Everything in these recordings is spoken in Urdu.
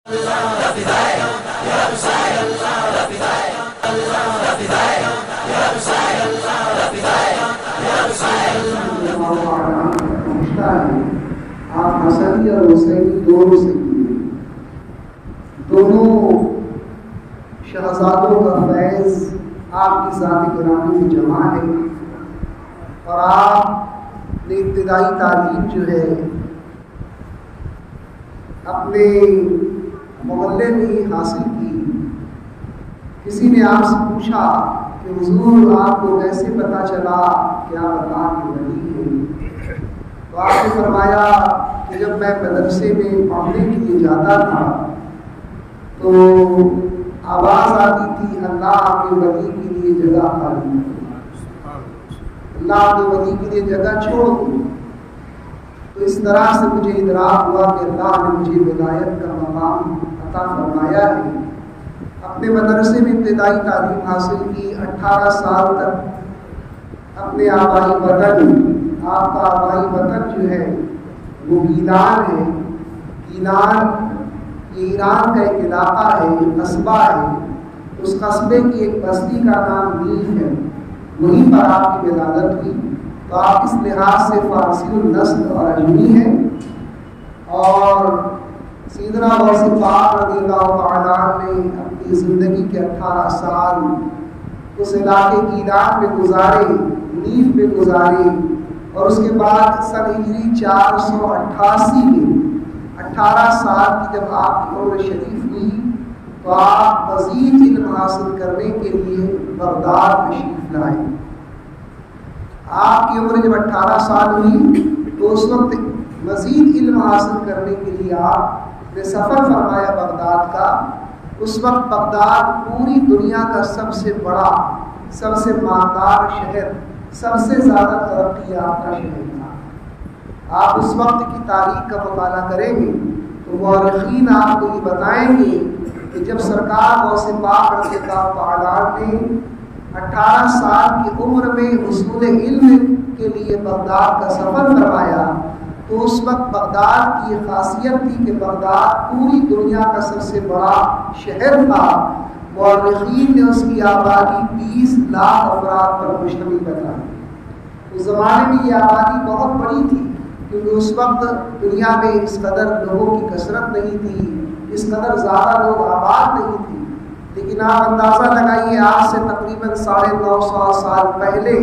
آپ حسنی اور حسینی دونوں سے کیے، دونوں شہزادوں کا فیض آپ کی ذات گرامی میں جمع ہے، اور آپ نے ابتدائی تعلیم جو ہے اپنے محلے میں ہی حاصل کی۔ کسی نے آپ سے پوچھا کہ حضور آپ کو کیسے پتہ چلا کہ آپ اللہ کے ولی ہیں؟ تو آپ نے فرمایا کہ جب میں مدرسے میں پڑھنے کے لیے جاتا تھا تو آواز آتی تھی اللہ کے ولی کے لیے جگہ خالی ہے، اللہ کے ولی کے لیے جگہ چھوڑ دو۔ تو اس طرح سے مجھے ادراک ہوا کہ اللہ نے مجھے ولایت کا مقام عطا فرمایا ہے۔ اپنے مدرسے میں ابتدائی تعلیم حاصل کی، 18 سال تک اپنے آبائی وطن، آپ کا آبائی وطن جو ہے وہ گیلان ہے۔ گیلان یہ ایران کا ایک علاقہ ہے، ایک قصبہ ہے۔ اس قصبے کی ایک بستی کا نام نیف ہے، وہیں پر آپ کی ولادت ہوئی۔ تو آپ اس لحاظ سے فارسی النسل اور اجمی ہیں، اور سیدنا غوث پاک رضی اللہ تعالیٰ عنہ نے اپنی زندگی کے 18 سال اس علاقے گیلان میں گزارے، نیف میں گزارے، اور اس کے بعد سن ہجری 488 میں 18 سال کی جب آپ کی عمر شریف ہوئی تو آپ مزید علم حاصل کرنے کے لیے بغداد تشریف لائے۔ آپ کی عمر جب 18 سال ہوئی تو اس وقت مزید علم حاصل کرنے کے لیے آپ نے سفر فرمایا بغداد کا۔ اس وقت بغداد پوری دنیا کا سب سے بڑا، سب سے مالدار شہر، سب سے زیادہ ترقی یافتہ شہر تھا۔ آپ اس وقت کی تاریخ کا مطالعہ کریں گے تو مورخین آپ کو یہ بتائیں گے کہ جب سرکار غوث پاک رضی اللہ تعالیٰ نے 18 سال کی عمر میں حصول علم کے لیے بغداد کا سفر فرمایا تو اس وقت بغداد کی یہ خاصیت تھی کہ بغداد پوری دنیا کا سب سے بڑا شہر تھا۔ مورخین نے اس کی آبادی 20 لاکھ افراد پر مشتمل بتائی۔ اس زمانے میں یہ آبادی بہت بڑی تھی کیونکہ اس وقت دنیا میں اس قدر لوگوں کی کثرت نہیں تھی، اس قدر زیادہ لوگ آباد نہیں تھی۔ لیکن آپ اندازہ لگائیے آج سے تقریباً 950 سال پہلے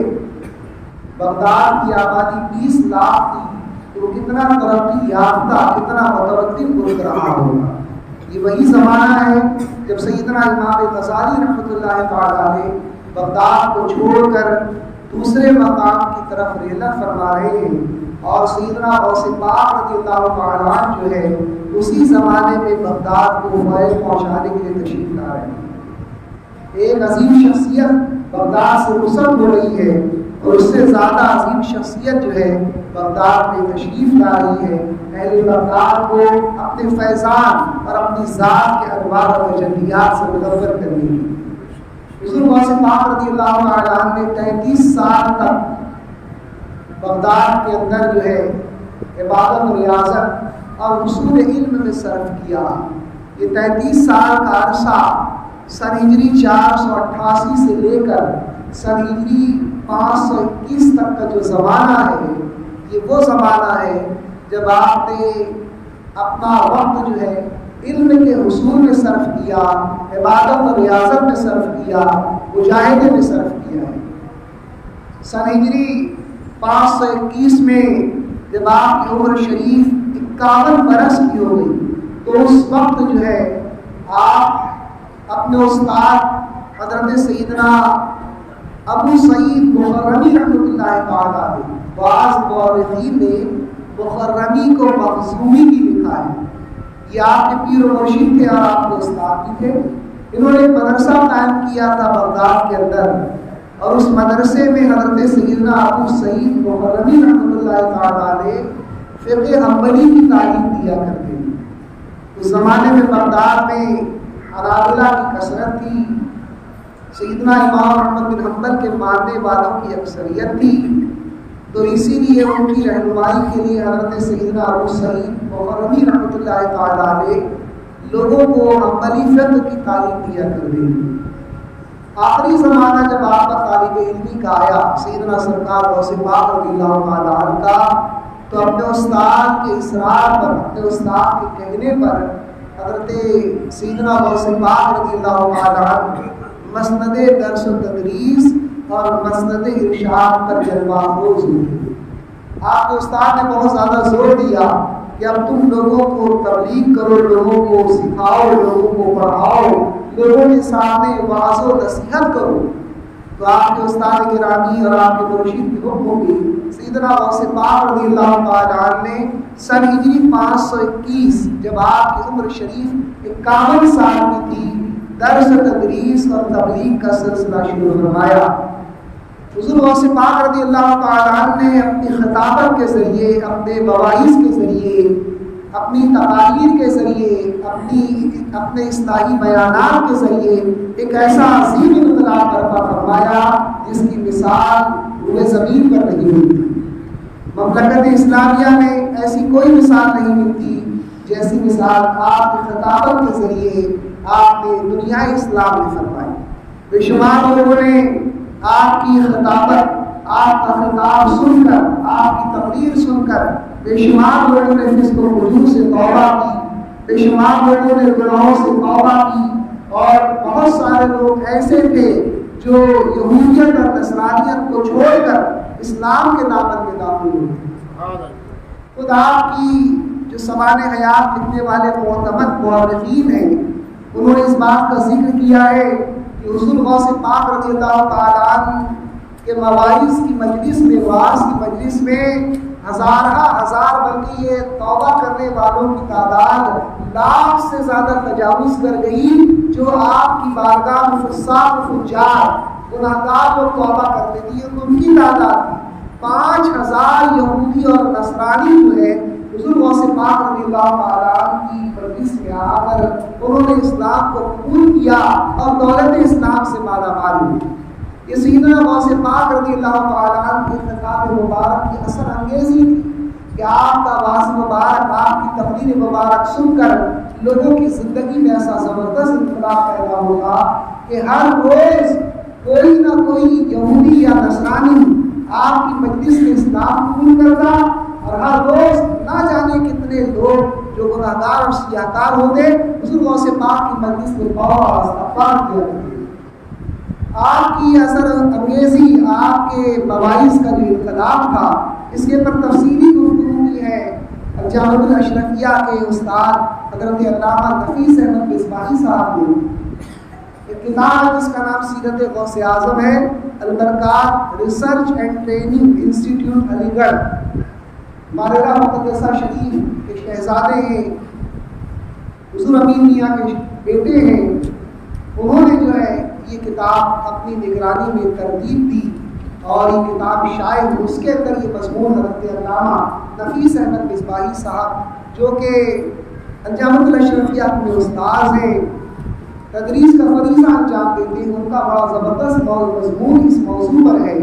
بغداد کی آبادی 20 لاکھ تھی، تو کتنا ترقی یافتہ، کتنا متمدن ملک رہا ہوگا۔ یہ وہی زمانہ ہے جب سیدنا امام غزالی رحمۃ اللہ تعالیٰ نے بغداد کو چھوڑ کر دوسرے مقام کی طرف رحلت فرما رہے ہیں، اور سیدنا غوث پاک رضی اللہ تعالیٰ جو ہے اسی زمانے میں بغداد کو فیض پہنچانے کے لیے تشریف لا رہے ہیں۔ ایک عظیم شخصیت بغداد سے رخصت ہو رہی ہے، اور اس سے زیادہ عظیم شخصیت جو ہے بغداد میں تشریف لا رہی ہے، اہل بغداد کو اپنے فیضان اور اپنی ذات کے انوار اور تجلیات سے منور کرنے کی۔ حضور غوث پاک رضی اللہ تعالیٰ عنہ نے 33 سال تک بغداد کے اندر جو ہے عبادت و ریاضت اور حصول علم میں صرف کیا۔ یہ 33 سال کا عرصہ سن ہجری 488 سے لے کر سن ہجری 521 تک کا جو زمانہ ہے، یہ وہ زمانہ ہے جب آپ نے اپنا وقت جو ہے علم کے حصول میں صرف کیا، عبادت و ریاضت میں صرف کیا، مجاہدے میں صرف کیا ہے۔ سن ہجری 521 میں جب آپ کی عمر شریف 51 برس کی ہو گئی تو اس وقت جو ہے آپ اپنے استاد حضرت سیدنا ابو سعید مخرمی رحمۃ اللہ تعالیٰ علیہ، بعض مورخین نے مخرمی کو مخزومی کی لکھا ہے۔ یہ آپ کے پیر و مرشد تھے اور آپ کے استاد بھی تھے۔ انہوں نے ایک مدرسہ قائم کیا تھا بغداد کے اندر، اور اس مدرسے میں حضرت سیدنا ابو سعید مخرمی رحمۃ اللہ تعالیٰ علیہ فقہ حنبلی کی تعلیم دیا کرتے تھے۔ اس زمانے میں بغداد میں حنابلہ کی کثرت تھی، سیدنا امام احمد بن حنبل کے ماننے والوں کی اکثریت تھی، تو اسی لیے ان کی رہنمائی کے لیے حضرت سیدنا ابو سعید مخرمی رحمۃ اللہ تعالیٰ علیہ لوگوں کو عملی فقہ کی تعلیم دیا کرتے ہیں۔ آخری زمانہ جب آپ کا طالب علمی کا آیا سیدنا سرکار غوث پاک رضی اللہ تعالیٰ عنہ کا، تو اپنے استاد کے اصرار پر، اپنے استاد کے کہنے پر حضرت سیدنا غوث پاک رضی اللہ تعالیٰ عنہ مسند درس و تدریس اور مسند ارشاد پر جلوہ افروز ہوئے۔ آپ کے استاد نے بہت زیادہ زور دیا کہ اب تم لوگوں کو تبلیغ کرو، لوگوں کو سکھاؤ، لوگوں کو پڑھاؤ، لوگوں کے سامنے وعظ و نصیحت کرو۔ تو آپ کے استاد گرامی اور آپ کے مرشد کی حکم ہوگی، سیدنا غوث پاک رضی اللہ تعالیٰ عنہ نے سن ہجری 521 جب آپ کی عمر شریف 51 سال کی تھی، درس و تدریس اور تبلیغ کا سلسلہ شروع فرمایا۔ حضور غوث پاک رضی اللہ تعالیٰ عنہ نے اپنی خطابت کے ذریعے، اپنے مواعظ کے ذریعے، اپنی تقاریر کے ذریعے، اپنے اصلاحی بیانات کے ذریعے ایک ایسا عظیم انقلاب برپا فرمایا جس کی مثال روئے زمین پر نہیں ملتی۔ مملکت اسلامیہ میں ایسی کوئی مثال نہیں ملتی جیسی مثال آپ کی خطابت کے ذریعے آپ نے دنیا اسلام میں فرمائی۔ بے شمار لوگوں نے آپ کی خطابت، آپ کا خطاب سن کر، آپ کی تقریر سن کر بے شمار لوگوں نے فسق و فجور سے توبہ کی، بے شمار لوگوں نے گناہوں سے توبہ کی، اور بہت سارے لوگ ایسے تھے جو یہودیت اور نصرانیت کو چھوڑ کر اسلام کے دامن میں داخل ہوئے۔ خود آپ کی جو سوانح حیات لکھنے والے معتمد مورخین ہیں، انہوں نے اس بات کا ذکر کیا ہے کہ حضور غوث پاک رضی اللہ تعالیٰ عنہ کے مواعظ کی مجلس میں، وعظ کی مجلس میں ہزار بلکہ یہ توبہ کرنے والوں کی تعداد لاکھ سے زیادہ تجاوز کر گئی، جو آپ کی بارگاہ میں فساق و فجار گناہگار لوگ توبہ کرتے تھے، ان کی تعداد 5000 یہودی اور نصرانی جو ہے حضور غوث پاک رضی اللہ تعالیٰ عنہ کی مجلس میں آ کر انہوں نے اسلام کو قبول کیا اور دولت اسلام سے مالا مال ہوئی۔ یہ سیدنا غوث پاک رضی اللہ تعالیٰ عنہ کی خطاب مبارک کی اثر انگیزی تھی کہ آپ کا واضح مبارک، آپ کی تقریر مبارک سن کر لوگوں کی زندگی میں ایسا زبردست انقلاب پیدا ہوگا کہ ہر روز کوئی نہ کوئی یہودی یا نصرانی آپ کی مجلس میں اسلام قبول کرتا، اور ہر روز نہ جانے کتنے لوگ جو گناہگار اور سیاہکار ہوتے حضور غوث پاک کی مجلس میں توبہ اور استغفار کیا کرتے۔ آپ کی اثر انگیزی، آپ کے مواعظ کا جو انقلاب تھا، اس کے پر تفصیلی گفتگو کی ہے جامعۃ الاشرفیہ کے استاد حضرت علامہ نفیس احمد مصباحی صاحب نے۔ ایک کتاب ہے جس کا نام سیرت غوث اعظم ہے، Al-Barkaat research and training institute Aligarh. مالرہ مقدسہ شریف کے شہزادے ہیں، حضور امین میاں کے بیٹے ہیں، انہوں نے جو ہے یہ کتاب اپنی نگرانی میں ترتیب دی اور یہ کتاب شائع ہوئی۔ اس کے اندر یہ مضمون حضرت علامہ نفیس احمد مصباحی صاحب جو کہ جامعۃ الاشرفیہ میں استاذ ہیں، تدریس کا فریضہ انجام دیتے ہیں، ان کا بڑا زبردست مضمون اس موضوع پر ہے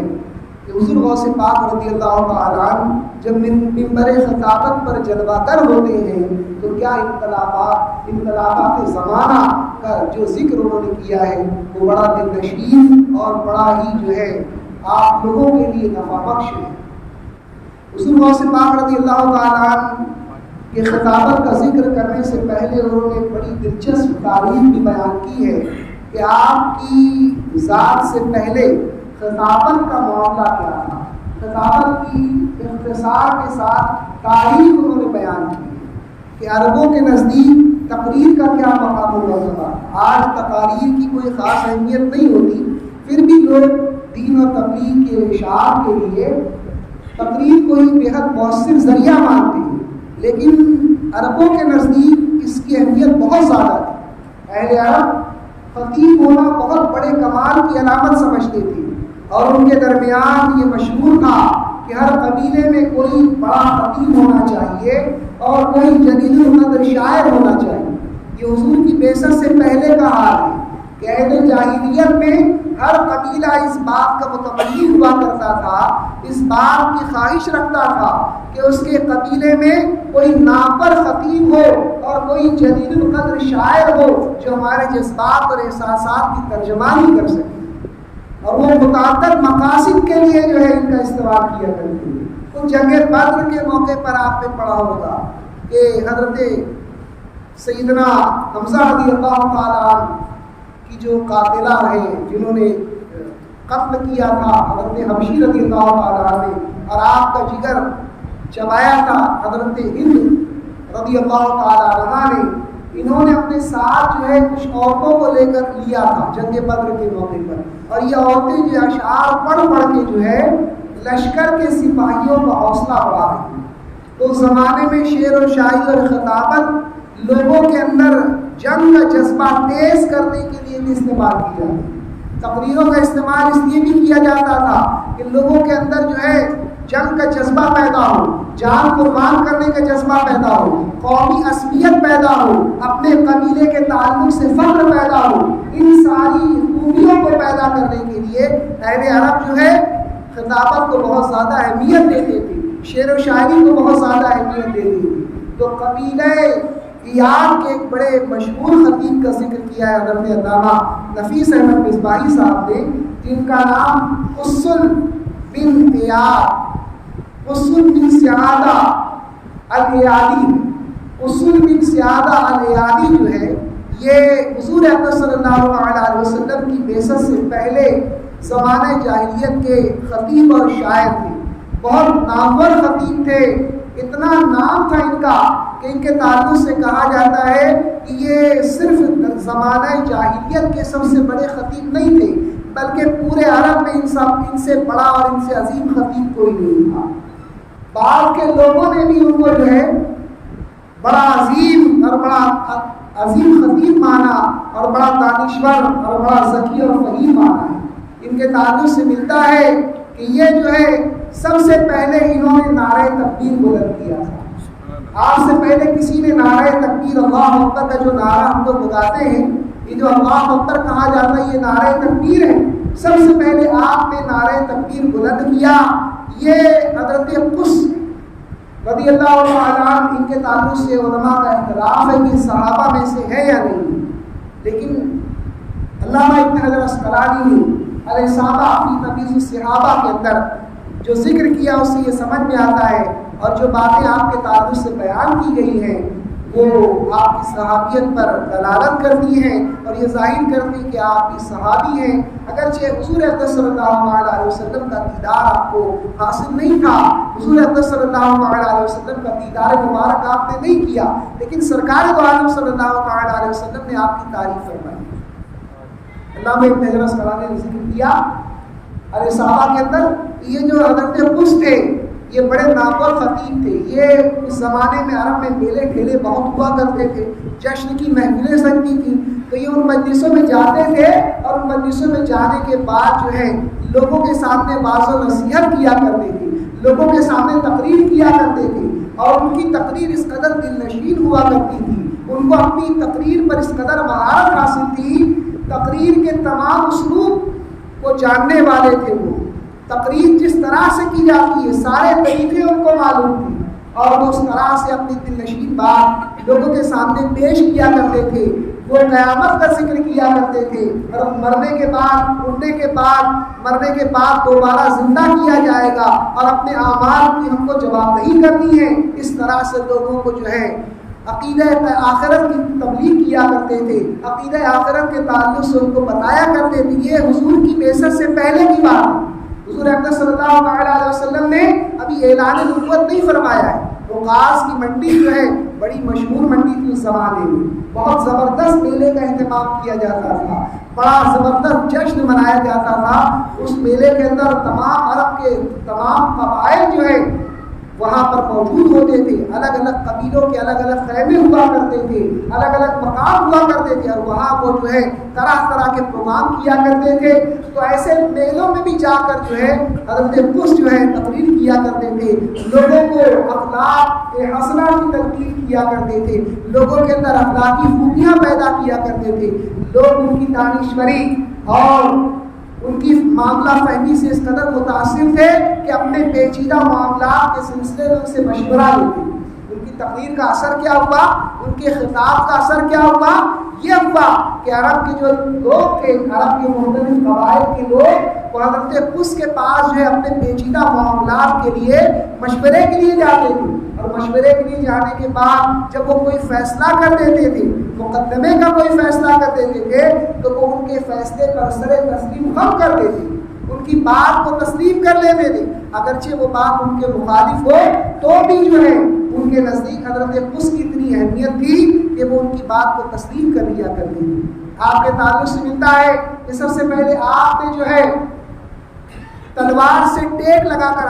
کہ حضور غوث پاک رضی اللہ تعالیٰ عنہ جب منبر خطابت پر جلوہ گر ہوتے ہیں تو کیا انقلابات زمانہ کا جو ذکر انہوں نے کیا ہے وہ بڑا دل نشین اور بڑا ہی جو ہے آپ لوگوں کے لیے نفع بخش ہے۔ حضور غوث پاک رضی اللہ تعالیٰ عنہ کے خطابت کا ذکر کرنے سے پہلے انہوں نے بڑی دلچسپ تاریخ بھی بیان کی ہے کہ آپ کی ذات سے پہلے خطابت کا معاملہ کیا تھا۔ خطابت کی اختصار کے ساتھ تاریخ انہوں نے بیان کی کہ عربوں کے نزدیک تقریر کا کیا مقام و مرتبہ۔ آج تقاریر کی کوئی خاص اہمیت نہیں ہوتی، پھر بھی لوگ دین اور تبلیغ کے اشاعت کے لیے تقریر کو ہی بےحد مؤثر ذریعہ مانتے ہیں، لیکن عربوں کے نزدیک اس کی اہمیت بہت زیادہ تھی۔ اہل عرب خطیب ہونا بہت بڑے کمال کی علامت سمجھتے تھے، اور ان کے درمیان یہ مشہور تھا کہ ہر قبیلے میں کوئی بڑا خطیب ہونا چاہیے اور کوئی جلیل القدر شاعر ہونا چاہیے۔ یہ حضور کی بعثت سے پہلے کا حال ہے کہ عہد جاہلیت میں ہر قبیلہ اس بات کا متمنی ہوا کرتا تھا، اس بات کی خواہش رکھتا تھا کہ اس کے قبیلے میں کوئی نامور خطیب ہو اور کوئی جلیل القدر شاعر ہو جو ہمارے جذبات اور احساسات کی ترجمانی کر سکے، اور وہ متعدد مقاصد کے لیے جو ہے ان کا استعمال کیا کرتے ہیں۔ تو جنگ بدر کے موقع پر آپ نے پڑھا ہوگا کہ حضرت سیدنا حمزہ رضی اللہ تعالیٰ عنہ کی جو قاتلہ رہے، جنہوں نے قتل کیا تھا حضرت حبشی رضی اللہ تعالیٰ عنہ نے، اور آپ کا جگر چبایا تھا حضرت ہند رضی اللہ تعالیٰ عنہ نے، انہوں نے اپنے ساتھ جو ہے کچھ عورتوں کو لے کر لیا تھا جنگ بدر کے موقع پر، اور یہ عورتیں جو اشعار پڑھ پڑھ کے جو ہے لشکر کے سپاہیوں کا حوصلہ بڑھا رہی ہیں۔ تو اس زمانے میں شعر و شاعری اور خطابت لوگوں کے اندر جنگ کا جذبہ تیز کرنے کے لیے بھی استعمال کیا جاتا ہے۔ تقریروں کا استعمال اس لیے بھی کیا جاتا تھا کہ لوگوں کے اندر جو ہے جنگ کا جذبہ پیدا ہو، جان قربان کرنے کا جذبہ پیدا ہو، قومی عصبیت پیدا ہو، اپنے قبیلے کے تعلق سے فخر پیدا ہو۔ ان ساری خوبیوں کو پیدا کرنے کے لیے اہل عرب جو ہے خطابت کو بہت زیادہ اہمیت دیتے تھے، شعر و شاعری کو بہت زیادہ اہمیت دیتے تھے۔ تو قبیلہ ایاد کے ایک بڑے مشہور خطیب کا ذکر کیا ہے حضرت علامہ نفیس احمد مصباحی صاحب نے، جن کا نام قصل بن ایاد، قصل بن سعادہ الایادی، قصل بن سعادہ الایادی جو ہے یہ حضور اکرم صلی اللہ علیہ وسلم کی بعثت سے پہلے زمانہ جاہلیت کے خطیب اور شاعر تھے، بہت نامور خطیب تھے۔ اتنا نام تھا ان کا کہ ان کے تعلق سے کہا جاتا ہے کہ یہ صرف زمانہ جاہلیت کے سب سے بڑے خطیب نہیں تھے، بلکہ پورے عرب میں ان سے بڑا اور ان سے عظیم خطیب کوئی نہیں تھا۔ بعد کے لوگوں نے بھی ان کو جو ہے بڑا عظیم اور بڑا عظیم خطیب مانا، اور بڑا دانشور اور بڑا ذکی اور فہیم مانا ہے۔ ان کے تعلق سے ملتا ہے کہ یہ جو ہے سب سے پہلے انہوں نے نعرہ تکبیر بلند کیا تھا۔ آپ سے پہلے کسی نے نعرہ تکبیر، اللہ اکبر کا جو نعرہ ہم لوگ لگاتے ہیں، یہ جو اللہ اکبر کہا جاتا ہے یہ نعرہ تکبیر ہے، سب سے پہلے آپ نے نعرہ تکبیر بلند کیا۔ یہ حضرت قص رضی اللہ عنہ ان کے تعلق سے علماء کا اختلاف ہے کہ صحابہ میں سے ہے یا نہیں، لیکن علامہ ابن حجر اسقلانی علیہ صحابہ فی تمییز الصحابہ کے اندر جو ذکر کیا اس سے یہ سمجھ میں آتا ہے، اور جو باتیں آپ کے تعلق سے بیان کی گئی ہیں وہ آپ کی صحابیت پر دلالت کرتی ہیں اور یہ ظاہر کرتی ہیں کہ آپ کی صحابی ہیں۔ اگرچہ حضور اکرم صلی اللہ علیہ وسلم کا دیدار آپ کو حاصل نہیں تھا، حضور اکرم صلی اللہ علیہ وسلم کا دیدار مبارک آپ نے نہیں کیا، لیکن سرکار دو عالم صلی اللہ علیہ وسلم نے آپ کی تعریف فرمائی۔ علامہ ابن حجر اسقلانی نے ذکر کیا علیہ صحابہ کے اندر یہ جو حضرت قص تھے یہ بڑے نامور خطیب تھے۔ یہ اس زمانے میں عرب میں میلے ٹھیلے بہت ہوا کرتے تھے، جشن کی محفلیں سجتی تھیں، تو یہ ان مجلسوں میں جاتے تھے، اور ان مجلسوں میں جانے کے بعد جو ہے لوگوں کے سامنے واعظ و نصیحت کیا کرتے تھے، لوگوں کے سامنے تقریر کیا کرتے تھے، اور ان کی تقریر اس قدر دل نشین ہوا کرتی تھی، ان کو اپنی تقریر پر اس قدر مہارت حاصل تھی، تقریر کے تمام اسلوب کو جاننے والے تھے۔ وہ تقریر جس طرح سے کی جاتی ہے سارے طریقے ان کو معلوم تھے، اور وہ اس طرح سے اپنی دل نشین بات لوگوں کے سامنے پیش کیا کرتے تھے۔ وہ قیامت کا ذکر کیا کرتے تھے، اور مرنے کے بعد اٹھنے کے بعد مرنے کے بعد دوبارہ زندہ کیا جائے گا، اور اپنے اعمال کی ہم کو جواب دہی کرنی ہے۔ اس طرح سے لوگوں کو جو ہے عقیدہ آخرت کی تبلیغ کیا کرتے تھے، عقیدہ آخرت کے تعلق سے ان کو بتایا کرتے تھے۔ یہ حضور کی بعثت سے پہلے کی بات ہے، حضور اکرم صلی اللہ علیہ وسلم نے ابھی اعلان نبوت نہیں فرمایا ہے۔ وقاص کی منڈی جو ہے بڑی مشہور منڈی تھی اس زمانے میں، بہت زبردست میلے کا اہتمام کیا جاتا تھا، بڑا زبردست جشن منایا جاتا تھا۔ اس میلے کے اندر تمام عرب کے تمام قبائل جو ہے وہاں پر موجود ہوتے تھے، الگ الگ قبیلوں کے الگ الگ خیمے ہوا کرتے تھے، الگ الگ مقام ہوا کرتے تھے، اور وہاں وہ جو ہے طرح طرح کے پروگرام کیا کرتے تھے۔ تو ایسے میلوں میں بھی جا کر جو ہے حضرت قدس جو ہے تقریر کیا کرتے تھے، لوگوں کو اخلاق حسنہ کی تلقین کیا کرتے تھے، لوگوں کے اندر اخلاقی خوبیاں پیدا کیا کرتے تھے، لوگ ان کی دانشوری اور ان کی معاملہ فہمی سے اس قدر متاثر تھے کہ اپنے پیچیدہ معاملات کے سلسلے میں ان سے مشورہ لیتے۔ ان کی تقریر کا اثر کیا ہوا، ان کے خطاب کا اثر کیا ہوا؟ یہ ہوا کہ عرب کے جو لوگ تھے، عرب کے مختلف قبائل کے لوگ وہ حضرت قدس کے پاس جو ہے اپنے پیچیدہ معاملات کے لیے مشورے کے لیے جاتے تھے، اور مشورے کے لیے جانے کے بعد جب وہ کوئی فیصلہ کر دیتے تھے، مقدمے کا کوئی فیصلہ کر دیتے تھے، تو وہ ان کے فیصلے پر سر تسلیم خم کر دیتے، ان کی بات کو تسلیم کر لیتے تھے، اگرچہ وہ بات ان کے مخالف ہو تو بھی جو ہے ان کے نزدیک حضرت قدس کی اتنی اہمیت تھی کہ وہ ان کی بات کو تسلیم کر لیا کرتے تھے۔ آپ کے تعلق سے ملتا ہے کہ سب سے پہلے آپ نے جو ہے تلوار سے ٹیک لگا کر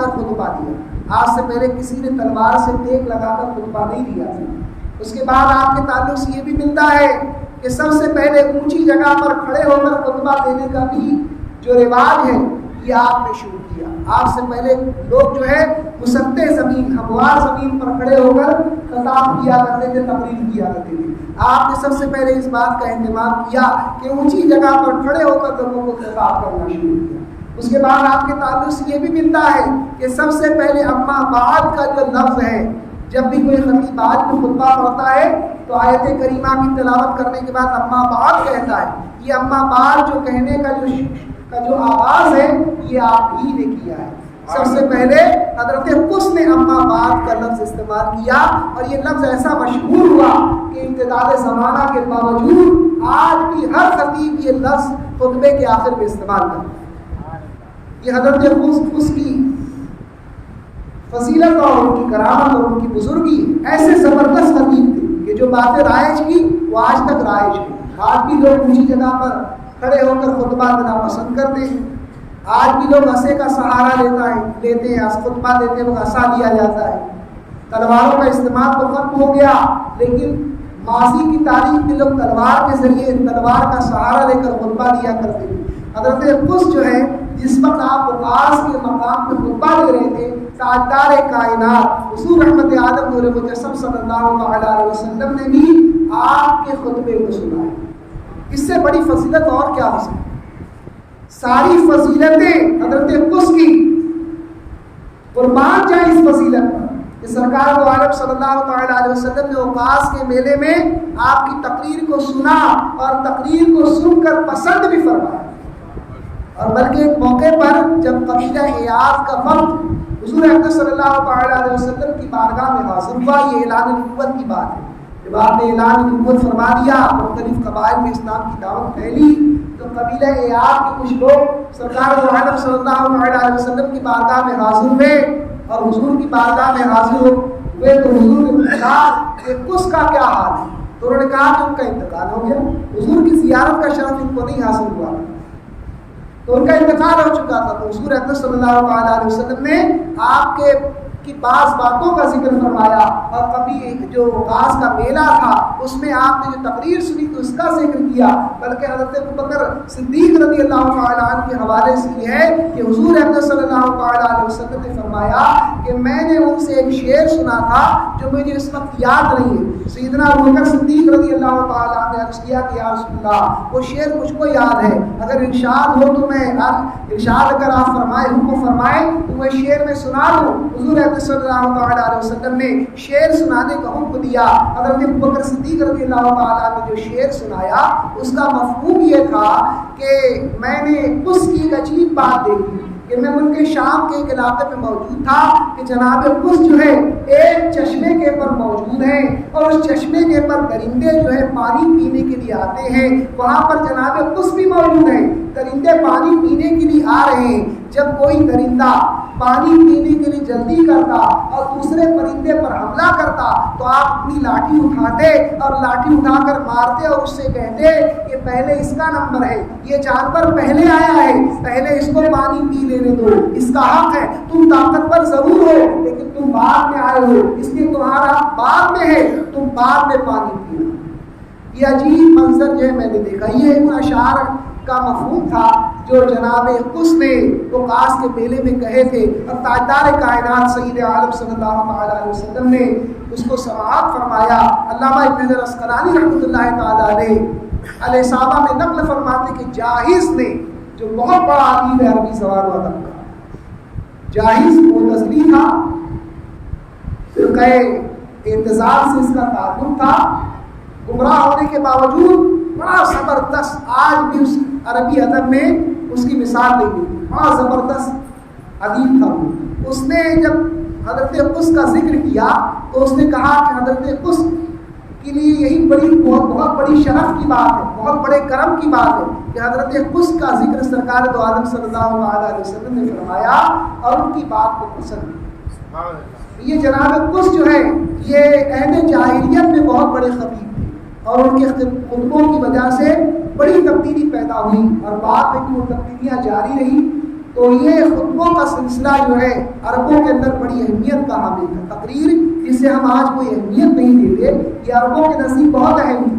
خطبہ دیا۔ آج سے پہلے کسی نے تلوار سے ٹیک لگا کر خطبہ نہیں دیا تھا۔ اس کے بعد آپ کے تعلق سے یہ بھی ملتا ہے کہ سب سے پہلے اونچی جگہ پر کھڑے ہو کر خطبہ دینے کا بھی جو رواج ہے یہ آپ نے شروع کیا۔ آپ سے پہلے لوگ جو ہے مسطح زمین، ہموار زمین پر کھڑے ہو کر خطاب کیا کرتے تھے، تقریر کیا کرتے تھے۔ آپ نے سب سے پہلے اس بات کا اہتمام کیا کہ اونچی جگہ پر کھڑے ہو کر لوگوں کو خطاب کرنا شروع کیا۔ اس کے بعد آپ کے تعلق سے یہ بھی ملتا ہے کہ سب سے پہلے اما بعد کا جو لفظ ہے، جب بھی کوئی خطیب بعد میں خطبہ پڑھتا ہے تو آیت کریمہ کی تلاوت کرنے کے بعد اما بعد کہتا ہے۔ یہ اما بعد جو کہنے کا جو آغاز ہے یہ آپ ہی نے کیا ہے۔ سب سے پہلے حضرت قدس نے اما بعد کا لفظ استعمال کیا، اور یہ لفظ ایسا مشہور ہوا کہ امتداد زمانہ کے باوجود آج بھی ہر خطیب یہ لفظ خطبے کے آخر میں استعمال کرتا ہے۔ یہ حضرت قدس کی فضیلت اور ان کی کرامت اور ان کی بزرگی ایسے زبردست خطیب تھے کہ جو باتیں رائج کی وہ آج تک رائج ہیں۔ آج بھی لوگ اونچی جگہ پر کھڑے ہو کر خطبہ دینا پسند کرتے ہیں، آج بھی لوگ عصے کا سہارا لیتے ہیں، خطبہ دیتے وقت عصا لیا جاتا ہے۔ تلواروں کا استعمال تو ختم ہو گیا، لیکن ماضی کی تاریخ میں لوگ تلوار کے ذریعے تلوار کا سہارا لے کر خطبہ دیا کرتے تھے۔ حضرت قدس جو ہے جس وقت آپ وقاص کے مقام پہ خطبہ دے رہے تھے، تاجدار کائنات حضور رحمت عالم نور مجسم صلی اللہ علیہ وسلم نے بھی آپ کے خطبے کو سنا ہے۔ اس سے بڑی فضیلت اور کیا ہو سکتی؟ ساری فضیلتیں حضرت قدس کی قربان جائیں اس فضیلت پر کہ سرکار دو عالم صلی اللہ علیہ وسلم نے وقاص کے میلے میں آپ کی تقریر کو سنا اور تقریر کو سن کر پسند بھی فرمایا، اور بلکہ ایک موقع پر جب قبیلہ ایاز کا وفد حضور اکرم صلی اللہ علیہ وسلم کی بارگاہ میں حاضر ہوا، یہ اعلان نبوت کی بات ہے، جب آپ نے اعلان نبوت فرما دیا، مختلف قبائل میں اسلام کی دعوت پھیلی، تو قبیلہ ایاز کے کچھ لوگ سرکار دو عالم صلی اللہ علیہ وسلم کی بارگاہ میں حاضر ہوئے، اور حضور کی بارگاہ میں حاضر ہوئے تو حضور نے پوچھا کہ قدس کا کیا حال ہے؟ تو انہوں نے کہا کہ ان کا انتقال ہو گیا، حضور کی زیارت کا شرف ان کو نہیں حاصل ہوا، تو ان کا انتقال ہو چکا تھا۔ تو حضور اکرم صلی اللہ علیہ وسلم نے آپ کے کی بعض باتوں کا ذکر فرمایا، اور کبھی جو وقاص کا میلہ تھا اس میں آپ نے جو تقریر سنی تو اس کا ذکر کیا، بلکہ حضرت ابوبکر صدیق رضی اللہ تعالیٰ عنہ کے حوالے سے یہ ہے کہ حضور اکرم صلی اللہ علیہ وسلم نے فرمایا کہ میں نے ان سے ایک شعر سنا تھا جو مجھے اس وقت یاد نہیں ہے۔ سیدنا ابوبکر صدیق رضی اللہ تعالیٰ عنہ نے عرض کیا کہ یا رسول اللہ وہ شعر مجھ کو یاد ہے، اگر ارشاد ہو تو میں ارشاد اگر آپ فرمائیں حکم فرمائیں تو وہ شعر میں سنا دوں۔ حضور صلی اللہ علیہ وسلم نے شعر سنانے کا حکم دیا۔ حضرت ابوبکر صدیق رضی اللہ تعالیٰ نے جو شعر سنایا اس کا مفہوم یہ تھا کہ میں نے اس کی ایک عجیب بات دیکھی کہ میں ملک شام کے ایک علاقے میں موجود تھا کہ جناب قدس جو ہے ایک چشمے کے پر موجود ہیں، اور اس چشمے کے پر درندے جو ہے پانی پینے کے لیے آتے ہیں، وہاں پر جناب قدس بھی موجود ہیں، درندے پانی پینے کے لیے آ رہے ہیں۔ جب کوئی درندہ پانی پینے کے لیے جلدی کرتا اور دوسرے پرندے پر حملہ کرتا تو آپ اپنی لاٹھی اٹھاتے اور لاٹھی اٹھا کر مارتے اور اس سے کہتے کہ پہلے اس کا نمبر ہے، یہ جانور پہلے آیا ہے، پہلے اس کو پانی پی لینے دو، اس کا حق ہے، تم طاقتور ضرور ہو لیکن تم بعد میں آئے ہو، اس لیے تمہارا بعد میں ہے، تم بعد میں پانی پینا۔ یہ عجیب منظر جو ہے میں نے دیکھا، یہ ان اشعار کا مفہوم تھا جو جناب قس نے وقاص کے میلے میں کہے تھے، اور تاجدار کائنات سید عالم صلی اللہ علیہ وسلم نے اس کو سماعت فرمایا۔ علامہ ابن حجر عسقلانی رحمۃ اللہ تعالی علیہ الاصابہ میں نقل فرماتے کہ جاہز نے، جو بہت بڑا عالم ہے عربی زبان و ادب کا، جاہز معتزلی تھا، فرقہ اعتزال سے اس کا تعلق تھا، گمراہ ہونے کے باوجود بڑا زبردست، آج بھی اس عربی ادب میں اس کی مثال نہیں ملتی، بڑا زبردست ادیب تھا وہ۔ اس نے جب حضرت قس کا ذکر کیا تو اس نے کہا کہ حضرت قس کے لیے یہی بہت بڑی شرف کی بات ہے، بہت بڑے کرم کی بات ہے کہ حضرت قس کا ذکر سرکار دو عالم صلی اللہ علیہ وسلم نے فرمایا اور ان کی بات کو پسند کی۔ یہ جناب قس جو ہے یہ عہد جاہلیت میں بہت بڑے خطیب تھے اور ان کے خطبوں کی وجہ سے بڑی تبدیلی پیدا ہوئی اور بعد میں بھی وہ تبدیلیاں جاری رہی۔ تو یہ خطبوں کا سلسلہ جو ہے عربوں کے اندر بڑی اہمیت کا حامل ہے۔ تقریر جسے ہم آج کوئی اہمیت نہیں دیتے، یہ عربوں کے نزدیک بہت اہم تھی۔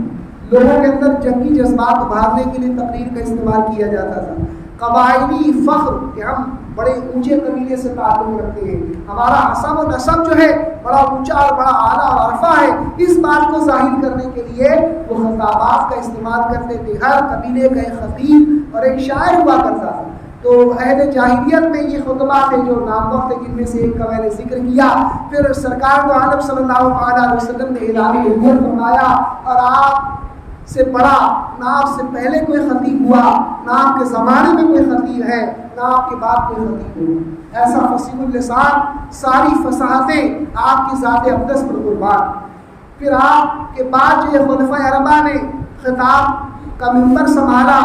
لوگوں کے اندر جنگی جذبات ابھارنے کے لیے تقریر کا استعمال کیا جاتا تھا۔ قبائلی فخر کہ ہم بڑے اونچے قبیلے سے تعلق رکھتے ہیں، ہمارا حسب و نسب جو ہے بڑا اونچا اور بڑا اعلیٰ اور عرفہ ہے، اس بات کو ظاہر کرنے کے لیے وہ خطابات کا استعمال کرتے تھے۔ ہر قبیلے کا ایک خطیب اور ایک شاعر ہوا کرتا تھا۔ تو عہد جاہلیت میں یہ خطبات تھے جو نامور تھے، جن میں سے ایک کا میں نے ذکر کیا۔ پھر سرکار دو عالم صلی اللہ علیہ وسلم نے اعلان نبوت فرمایا اور آپ سے بڑا نہ آپ سے پہلے کوئی خطیب ہوا، نہ آپ کے زمانے میں کوئی خطیب ہے، نہ آپ کے بعد کوئی خطیب ہوا۔ ایسا فصیح اللسان، ساری فصاحتیں آپ کی ذات اقدس پر قربان۔ پھر آپ کے بعد جو یہ خلفائے اربعہ نے خطاب کا منبر سنبھالا،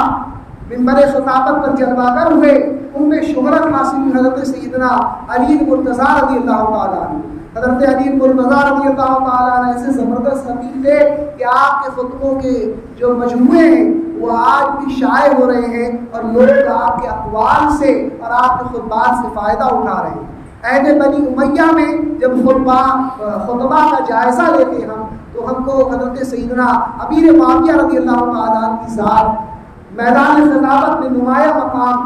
منبر خطابت پر جلوہ گر ہوئے، ان میں شہرت حاصل ہوئی حضرت سیدنا علی مرتضیٰ رضی اللہ تعالیٰ عنہ۔ حضرت علی مرتضیٰ رضی اللہ تعالیٰ عنہ ایسے زبردست خطیب تھے کہ آپ کے خطبوں کے جو مجموعے ہیں وہ آج بھی شائع ہو رہے ہیں اور لوگ آپ کے اقوال سے اور آپ کے خطبات سے فائدہ اٹھا رہے ہیں۔ عہد بنی امیہ میں جب خطبہ کا جائزہ لیتے ہم تو ہم کو حضرت سیدنا امیر معاویہ رضی اللہ تعالیٰ عنہ کی ذات میدان خطابت میں نمایاں مقام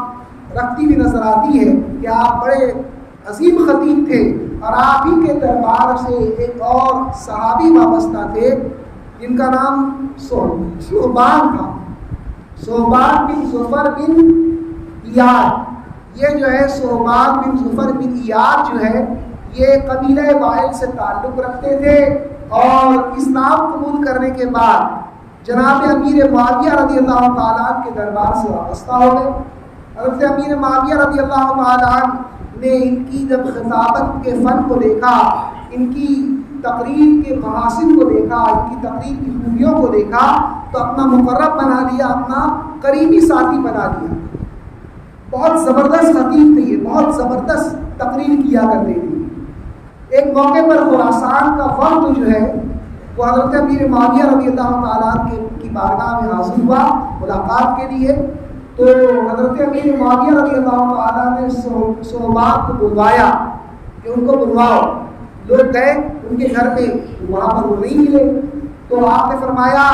رکھتی ہوئی نظر آتی ہے کہ آپ بڑے عظیم خطیب تھے، اور آپ ہی کے دربار سے ایک اور صحابی وابستہ تھے جن کا نام صہبان تھا، صہبان بن ظفر بن ایاد۔ یہ جو ہے صہبان بن ظفر بن ایاد جو ہے یہ قبیلہ وائل سے تعلق رکھتے تھے، اور اسلام قبول کرنے کے بعد جناب امیر معاویہ رضی اللہ تعالیٰ عنہ کے دربار سے وابستہ ہو گئے۔ حضرت امیر معاویہ رضی اللہ تعالیٰ عنہ نے ان کی جب خطابت کے فن کو دیکھا، ان کی تقریر کے محاسن کو دیکھا، ان کی تقریر کی خوبیوں کو دیکھا تو اپنا مقرب بنا لیا، اپنا قریبی ساتھی بنا لیا۔ بہت زبردست خطیب تھے، یہ بہت زبردست تقریر کیا کرتے تھے۔ ایک موقع پر خراسان کا وفد جو ہے وہ حضرت امیر معاویہ رضی اللہ تعالیٰ عنہ کی بارگاہ میں حاضر ہوا ملاقات کے لیے، تو حضرت امیر معاویہ رضی اللہ تعالیٰ نے صحبان کو بلوایا کہ ان کو بلواؤ۔ لوگ گئے ان کے گھر پہ، وہاں پر وہ نہیں ملے، تو آپ نے فرمایا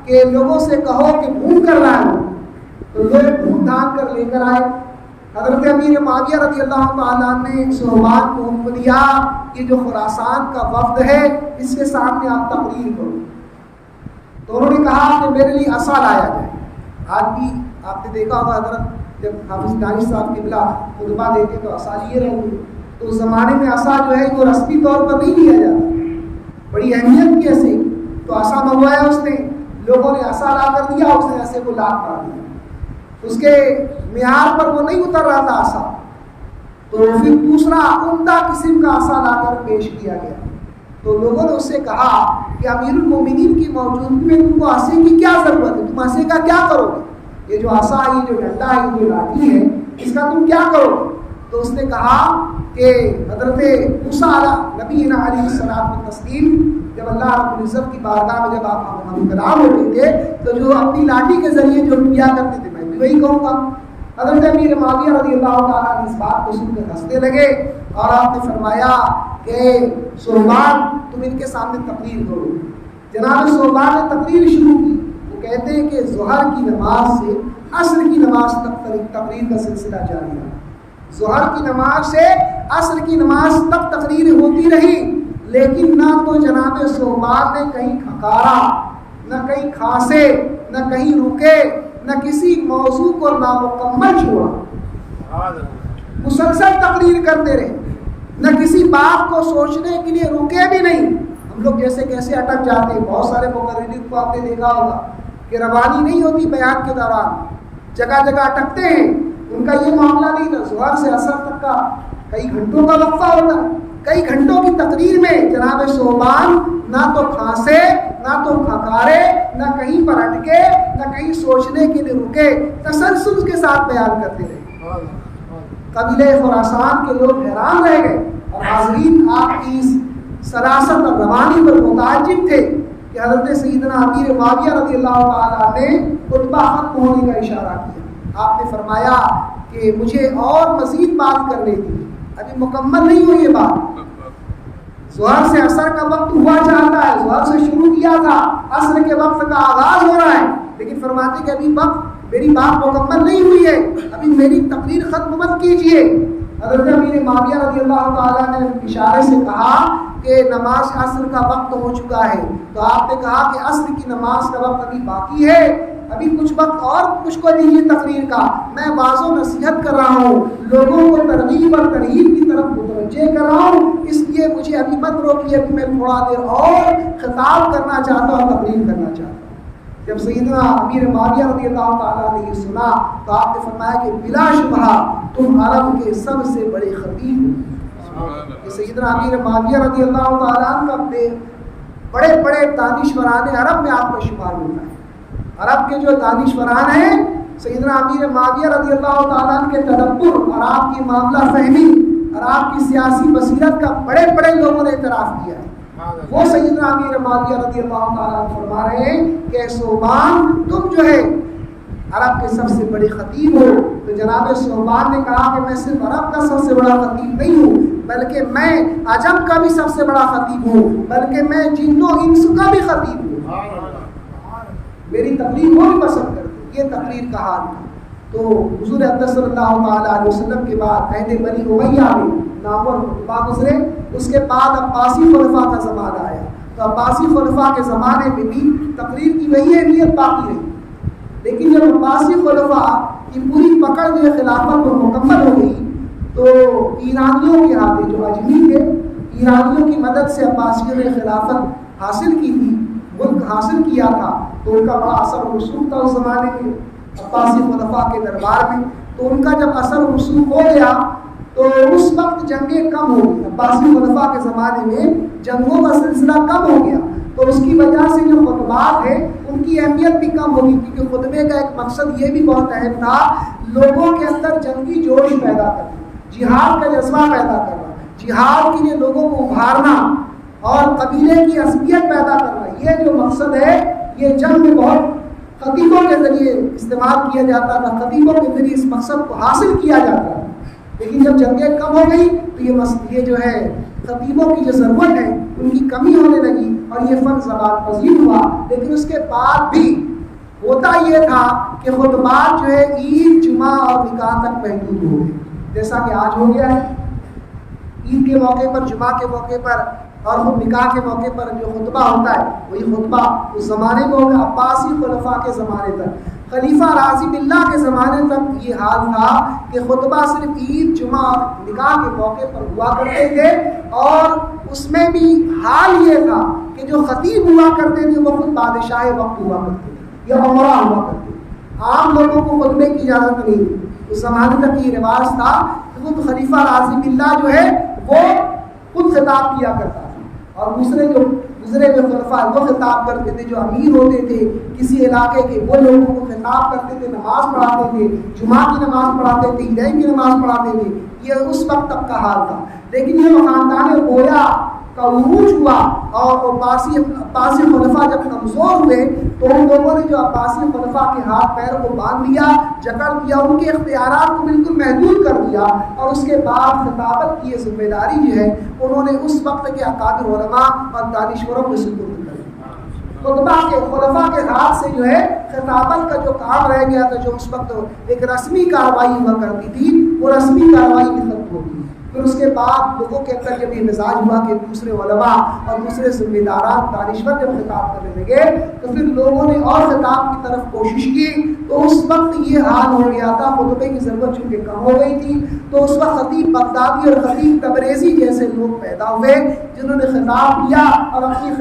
کہ لوگوں سے کہو کہ ڈھونڈ کر لائیں، تو لوگ ڈھونڈ ڈھانڈ کر لے کر آئے۔ حضرت امیر معاویہ رضی اللہ تعالیٰ نے صحبان کو حکم دیا کہ جو خراسان کا وفد ہے اس کے سامنے آپ تقریر کرو، تو انہوں نے کہا کہ میرے لیے عصا لایا جائے۔ آج بھی آپ نے دیکھا ہوگا حضرت جب حافظ دانش صاحب قبلہ خطبہ دیتے تو عصا لیے رہتے، تو اس زمانے میں عصا جو ہے وہ رسمی طور پر نہیں لیا جاتا، بڑی اہمیت کی ایسے، تو عصا منگوایا اس نے، لوگوں نے عصا لا کر دیا، اس نے ایسے کو لات مار دیا، اس کے معیار پر وہ نہیں اتر رہا تھا عصا، تو پھر دوسرا عمدہ قسم کا عصا لا کر پیش کیا گیا۔ تو لوگوں نے اس سے کہا کہ امیر المومنین کی موجودگی میں تم کو عصے کی کیا ضرورت ہے، تم عصے کا کیا کرو گے، یہ جو عصا ہے، یہ جو ڈنڈا ہے، یہ جو لاٹھی ہے، اس کا تم کیا کرو گے؟ تو اس نے کہا کہ حضرت موسیٰ نبینا علیہ السلام و تسلیم جب اللہ رب العزت کی بارگاہ میں جب آپ ہم کلام ہوتے تھے تو جو اپنی لاٹھی کے ذریعے جو کیا کرتے تھے میں بھی وہی کہوں گا. حضرت امیر معاویہ رضی اللہ تعالیٰ عنہ اس بات کو سن کر ہنسنے لگے اور آپ نے فرمایا کہ صوبان تم ان کے سامنے تقریر کرو. جناب صوبان نے تقریر شروع کی. وہ کہتے ہیں کہ ظہر کی نماز سے عصر کی نماز تک تقریر کا سلسلہ جاری رہا. ظہر کی نماز سے عصر کی نماز تک تقریر ہوتی رہی، لیکن نہ تو جناب صوبان نے کہیں کھکارا، نہ کہیں کھانسے، نہ کہیں رکے، نہ کسی موضوع کو نامکمل چھوڑا. مسلسل تقریر کرتے رہے، نہ کسی بات کو سوچنے کے لیے رکے بھی نہیں. ہم لوگ جیسے کیسے اٹک جاتے ہیں. بہت سارے مقررین کو آپ نے دیکھا ہوگا کہ روانی نہیں ہوتی بیان کے دوران، جگہ جگہ اٹکتے ہیں. ان کا یہ معاملہ نہیں تھا. ظہر سے عصر تک کا کئی گھنٹوں کا وقفہ ہوتا ہے. کئی گھنٹوں کی تقریر میں جناب صوبان نہ تو کھانسے، نہ تو کھکارے، نہ کہیں پر اٹکے، نہ کہیں سوچنے کے لیے رکے، تسلسل کے ساتھ بیان کرتے رہے. قبیلہ خراسان کے لوگ حیران رہ گئے اور حاضرین آپ کی اس سراست اور روانی پر متعجب تھے کہ حضرت سیدنا امیر معاویہ رضی اللہ تعالیٰ نے خطبہ ختم ہونے کا اشارہ کیا. آپ نے فرمایا کہ مجھے اور مزید بات کرنے کی، ابھی مکمل نہیں ہوئی یہ بات. ظہر سے عصر کا وقت ہوا چاہتا ہے، ظہر سے شروع کیا تھا، عصر کے وقت کا آغاز ہو رہا ہے، لیکن فرماتے کہ ابھی وقت میری بات مکمل نہیں ہوئی ہے، ابھی میری تقریر ختم مت کیجیے. حضرت امیر معاویہ رضی اللہ تعالیٰ نے اشارے سے کہا کہ نماز عصر کا وقت ہو چکا ہے. تو آپ نے کہا کہ عصر کی نماز کا وقت ابھی باقی ہے، ابھی کچھ وقت اور مجھ کو دیجیے تقریر کا. میں واعظ و نصیحت کر رہا ہوں، لوگوں کو ترغیب اور ترہیب کی طرف متوجہ کر رہا ہوں، اس لیے مجھے ابھی مت روکیے. ابھی میں تھوڑا دیر اور خطاب کرنا چاہتا ہوں، تقریر کرنا چاہتا ہوں. جب سیدنا امیر معاویہ رضی اللہ تعالیٰ نے یہ سنا تو آپ نے فرمایا کہ بلا شبہ تم عرب کے سب سے بڑے خطیب ہو. سیدنا امیر معاویہ رضی اللہ تعالیٰ کا بڑے بڑے دانشوران عرب میں آپ کا شمار ہوتا ہے. عرب کے جو دانشوران ہیں سیدنا امیر معاویہ رضی اللہ تعالیٰ کے تدبر اور آپ کی معاملہ فہمی اور آپ کی سیاسی بصیرت کا بڑے بڑے لوگوں نے اعتراف کیا ہے. وہ سیدنا امیر معاویہ رضی اللہ تعالیٰ فرما رہے ہیں کہ صوبان تم جو ہے عرب کے سب سے بڑے خطیب ہو. تو جناب صوبان نے کہا کہ میں صرف عرب کا سب سے بڑا خطیب نہیں ہوں، بلکہ میں عجم کا بھی سب سے بڑا خطیب ہوں، بلکہ میں جن و انس کا بھی خطیب ہوں. میری تقریر وہ بھی پسند کرتے. یہ تقریر کا حال تھا. تو حضور اقدس صلی اللہ تعالیٰ علیہ وسلم کے بعد عہد بنی امیہ میں نامور خطبہ گزرے. اس کے بعد عباسی خلفاء کا زمانہ آیا. تو عباسی خلفاء کے زمانے میں بھی تقریر کی وہی اہمیت باقی رہی. لیکن جب عباسی خلفاء کی پوری پکڑ جو خلافت پر مکمل ہو گئی تو ایرانیوں کے ہاتھ جو اجمی تھے، ایرانیوں کی مدد سے عباسیوں نے خلافت حاصل کی تھی، ملک حاصل کیا تھا. تو ان کا بڑا اثر و رسوخ تھا اس زمانے میں عباسی خلفاء کے دربار میں. تو ان کا جب اثر و رسوخ ہو گیا تو اس وقت جنگیں کم ہو گئی. عباسی خلفاء کے زمانے میں جنگوں کا سلسلہ کم ہو گیا. تو اس کی وجہ سے جو خطبات ہیں ان کی اہمیت بھی کم ہوگی، کیونکہ خطبے کا ایک مقصد یہ بھی بہت اہم تھا، لوگوں کے اندر جنگی جوش پیدا کرنا، جہاد کا جذبہ پیدا کرنا، جہاد کے لیے لوگوں کو ابھارنا اور قبیلے کی عصبیت پیدا کرنا. یہ جو مقصد ہے یہ جنگ میں بہت خطیبوں کے ذریعے استعمال کیا جاتا تھا، خطیبوں کے ذریعے اس مقصد کو حاصل کیا جاتا تھا. لیکن جب جنگیں کم ہو گئی تو یہ جو ہے خطیبوں کی جو ضرورت ہے ان کی کمی ہونے لگی اور یہ فن زبان پذیر ہوا. لیکن اس کے بعد بھی ہوتا یہ تھا کہ خطبات جو ہے عید، جمعہ اور نکاح تک محدود ہو گئے، جیسا کہ آج ہو گیا ہے. عید کے موقع پر، جمعہ کے موقع پر اور نکاح کے موقع پر جو خطبہ ہوتا ہے وہی خطبہ اس زمانے میں ہوگا. عباسی خلفاء کے زمانے تک، خلیفہ راضی باللہ کے زمانے تک یہ حال تھا کہ خطبہ صرف عید، جمعہ اور نکاح کے موقع پر ہوا کرتے تھے. اور اس میں بھی حال یہ تھا کہ جو خطیب ہوا کرتے تھے وہ خود بادشاہ وقت ہوا کرتے تھے یا عمرہ ہوا کرتے تھے. عام لوگوں کو خطبے کی اجازت نہیں تھی. اس زمانے تک یہ رواج تھا کہ خود خلیفہ راضی باللہ جو ہے وہ خود خطاب کیا کرتا تھا اور دوسرے جو گزرے ہوئے خلفاء وہ خطاب کرتے تھے جو امیر ہوتے تھے کسی علاقے کے، وہ لوگوں کو خطاب کرتے تھے، نماز پڑھاتے تھے، جمعہ کی نماز پڑھاتے تھے، عیدین کی نماز پڑھاتے تھے. یہ اس وقت تک کا حال تھا. لیکن یہ خاندان گویا کا عروج ہوا اور عباسی خلفاء جب کمزور ہوئے تو ان لوگوں نے جو عباسی خلفاء کے ہاتھ پیر کو باندھ لیا، جکڑ دیا، ان کے اختیارات کو بالکل محدود کر دیا، اور اس کے بعد خطابت کی یہ ذمہ داری جو ہے انہوں نے اس وقت کے اکابر علماء اور دانشوروں کو سپرد کر دی. خلفاء کے ہاتھ سے جو ہے خطابت کا جو کام رہ گیا تھا، جو اس وقت ایک رسمی کارروائی ہوا کرتی تھی، وہ رسمی کارروائی بھی ختم ہو گئی. پھر اس کے بعد لوگوں کے اندر جب یہ مزاج ہوا کہ دوسرے علماء اور دوسرے ذمہ داران دانشور جب خطاب کرنے لگے تو پھر لوگوں نے اور خطاب کی طرف کوشش کی. تو اس وقت یہ حال ہو گیا تھا، خطبے کی ضرورت چونکہ کم ہو گئی تھی، تو اس وقت خطیب بغدادی اور خطیب تبریزی جیسے لوگ پیدا ہوئے جنہوں نے خطاب کیا اور اپنی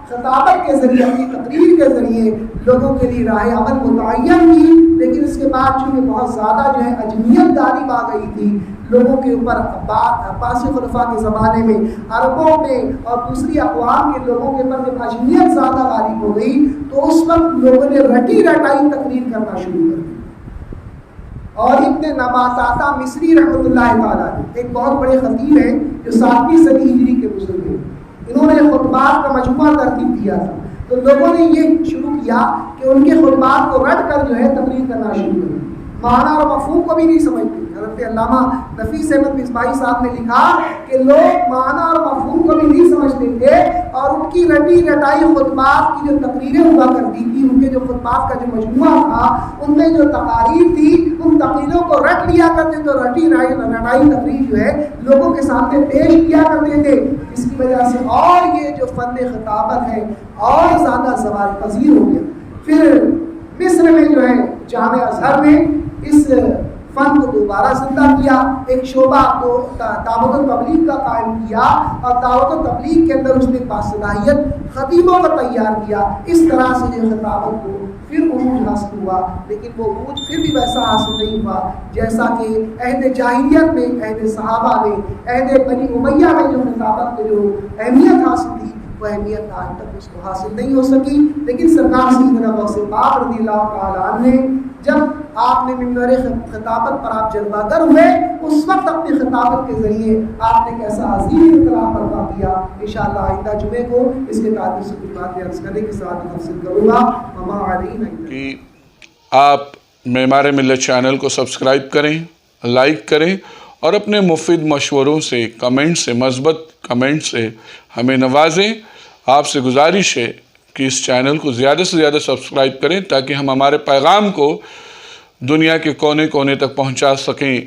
خطابت کے ذریعے، اپنی تقریر کے ذریعے لوگوں کے لیے راہ عمل متعین کی. لیکن اس کے بعد چونکہ بہت زیادہ جو ہے اجمیت غالب آ گئی تھی لوگوں کے اوپر، عباسی خلفاء کے زمانے میں عربوں میں اور دوسری اقوام کے لوگوں کے اوپر جب اجمیت زیادہ غالب ہو گئی تو اس وقت لوگوں نے رٹی رٹائی تقریر کرنا شروع کر دی. اور ابن نباتاتا مصری رحمۃ اللہ تعالیٰ ایک بہت بڑے خطیب ہیں جو 7ویں صدی ہجری کے بزرگ ہیں، انہوں نے خطبات کا مجموعہ ترتیب دیا تھا. تو لوگوں نے یہ شروع کیا کہ ان کے خطبات کو رٹ کر جو ہے تقریر کرنا شروع کر دی. معنی اور مفہوم کو بھی نہیں سمجھتے. حضرت علامہ نفیس احمد مصباحی صاحب نے لکھا کہ لوگ معنی اور مفہوم کو بھی نہیں سمجھتے تھے، اور ان کی رٹی رٹائی خطبات کی جو تقریریں ہوا کرتی تھی، ان کے جو خطبات کا جو مجموعہ تھا، ان میں جو تقاریر تھی، ان تقریروں کو رٹ لیا کرتے تو رٹی رٹائی تقریر جو ہے لوگوں کے سامنے پیش کیا کرتے تھے. اس کی وجہ سے اور یہ جو فن خطابت ہے اور زیادہ زوال پذیر ہو گیا. پھر مصر میں جو ہے جامع ازہر میں اس فن کو دوبارہ زندہ کیا، ایک شعبہ کو دعوت التبلیغ کا قائم کیا، اور دعوت التبلیغ کے اندر اس نے باصلاحیت خطیبوں کو تیار کیا. اس طرح سے جو خطابت کو پھر عروج حاصل ہوا. لیکن وہ عروج پھر بھی ویسا حاصل نہیں ہوا جیسا کہ عہد جاہلیت میں، عہد صحابہ میں، عہد بنی امیہ میں جو خطابت میں جو اہمیت حاصل تھی، وہ اہمیت آج تک اس کو حاصل نہیں ہو سکی. لیکن سرکار سیدنا غوث پاک رضی اللہ تعالیٰ عنہ نے جب آپ نے ممبر خطابت پر آپ جلوہ گر ہوئے، اس وقت اپنی خطابت کے ذریعے آپ نے کیسا عظیم انقلاب برپا کیا. انشاءاللہ آئندہ جمعے کو اس کے تعلق سے کچھ باتیں عرض کرنے کے ساتھ حاصل کروں گا. وما علینا کہ آپ معمار ملت چینل کو سبسکرائب کریں، لائک کریں، اور اپنے مفید مشوروں سے، کمنٹ سے، مثبت کمنٹ سے ہمیں نوازیں. آپ سے گزارش ہے کہ اس چینل کو زیادہ سے زیادہ سبسکرائب کریں تاکہ ہم ہمارے پیغام کو دنیا کے کونے کونے تک پہنچا سکیں.